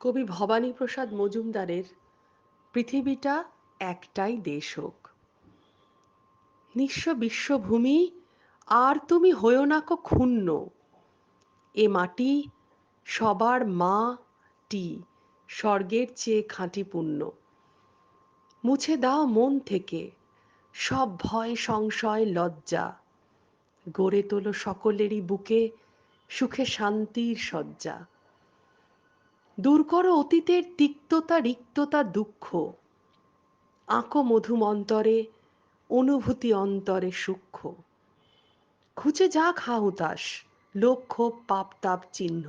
কবি ভবানীপ্রসাদ মজুমদারের পৃথিবীটা একটাই দেশ হোক। নিঃস্ব বিশ্বভূমি আর তুমি হয়ো না কো ক্ষুণ্ণ। এ মাটি সবার মাটি, স্বর্গের চেয়ে খাঁটি পুণ্য। মুছে দাও মন থেকে সব ভয় সংশয় লজ্জা, গড়ে তোলো সকলেরই বুকে সুখে শান্তির শয্যা। দূর করো অতীতের তিক্ততা রিক্ততা দুঃখ, আঁকো মধুম অন্তরে অনুভূতি অন্তরে সূক্ষ্ম। খুঁজে যাক হা হুতাশ লোভ ক্ষোভ পাপ তাপ চিহ্ন,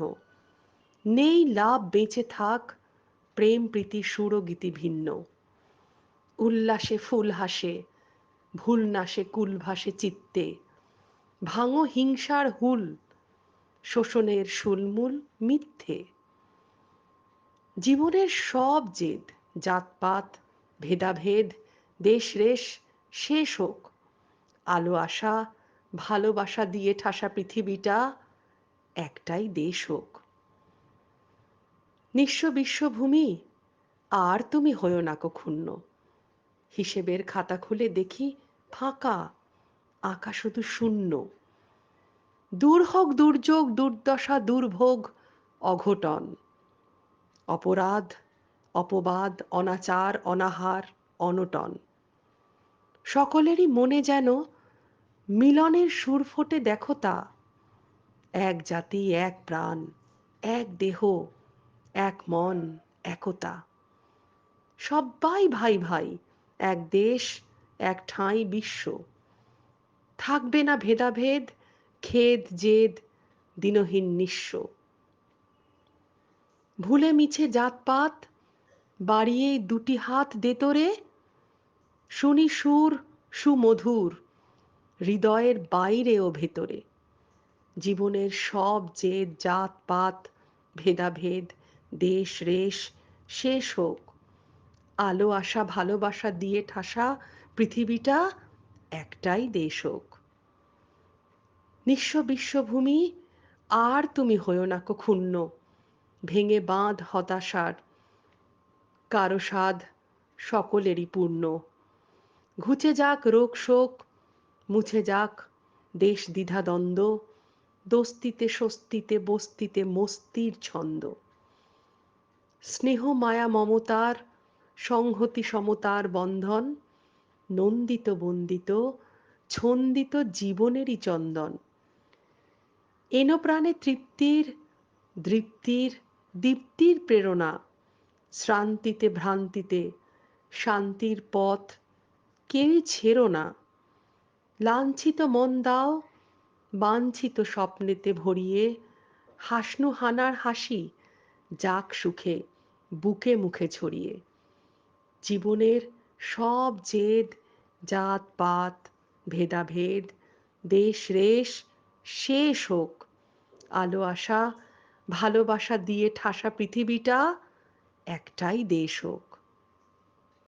নেই লাভ বেঁচে থাক প্রেম প্রীতি সুর গীতি ভিন্ন। উল্লাসে ফুল হাসে ভুল নাশে কুল ভাসে চিত্তে, ভাঙো হিংসার হুল শোষণের শুলমূল মিথ্যে। জীবনের সব জেদ জাতপাত ভেদাভেদ দেশ রেশ শেষ হোক। আলো আশা ভালোবাসা দিয়ে ঠাসা পৃথিবীটা একটাই দেশ হোক। নিঃস্ব বিশ্বভূমি আর তুমি হয়ো না কো ক্ষুণ্ণ। হিসেবের খাতা খুলে দেখি ফাঁকা, আঁকা শুধু শূন্য। দূর হোক দুর্যোগ দুর্দশা দুর্ভোগ অঘটন, অপরাধ অপবাদ অনাচার অনাহার অনটন। সকলেরই মনে যেন মিলনের সুর ফোটে দেখো তা, এক জাতি এক প্রাণ এক দেহ এক মন একতা। সব্বাই ভাই ভাই এক দেশ এক ঠাঁই বিশ্ব, থাকবে না ভেদাভেদ খেদ জেদ দিনহীন নিঃস্ব। ভুলে মিছে জাতপাত বাড়িয়ে দুটি হাত দে তোরে, শুনি সুর সুমধুর হৃদয়ের বাইরে ও ভেতরে। জীবনের সব জেদ জাত পাত ভেদাভেদ দেশ রেশ শেষ হোক। আলো আশা ভালোবাসা দিয়ে ঠাসা পৃথিবীটা একটাই দেশ হোক। নিঃস্ব বিশ্বভূমি আর তুমি হয়ো না কো ক্ষুণ্ণ। ভেঙে বাঁধ হতাশার কারো সাধ সকলেরই পূর্ণ। ঘুচে যাক রোগ শোক মুছে যাক দেশ দ্বিধা দ্বন্দ্ব, দোস্তিতে স্বস্তিতে বস্তিতে মস্তির ছন্দ। স্নেহ মায়া মমতার সংহতি সমতার বন্ধন, নন্দিত বন্দিত ছন্দিত জীবনেরই চন্দন। এনো প্রাণে তৃপ্তির দৃপ্তির দীপ্তির প্রেরণা, শ্রান্তিতে ভ্রান্তিতে শান্তির পথ কেউই ছেড়ো না। লাঞ্ছিত মন দাও বাঞ্ছিত স্বপ্নেতে ভরিয়ে, হাসনু হানার হাসি যাক সুখে বুকে মুখে ছড়িয়ে। জীবনের সব জেদ জাত পাত ভেদাভেদ দেশ রেশ শেষ হোক। আলো আশা ভালোবাসা দিয়ে ঠাসা পৃথিবীটা একটাই দেশ হোক।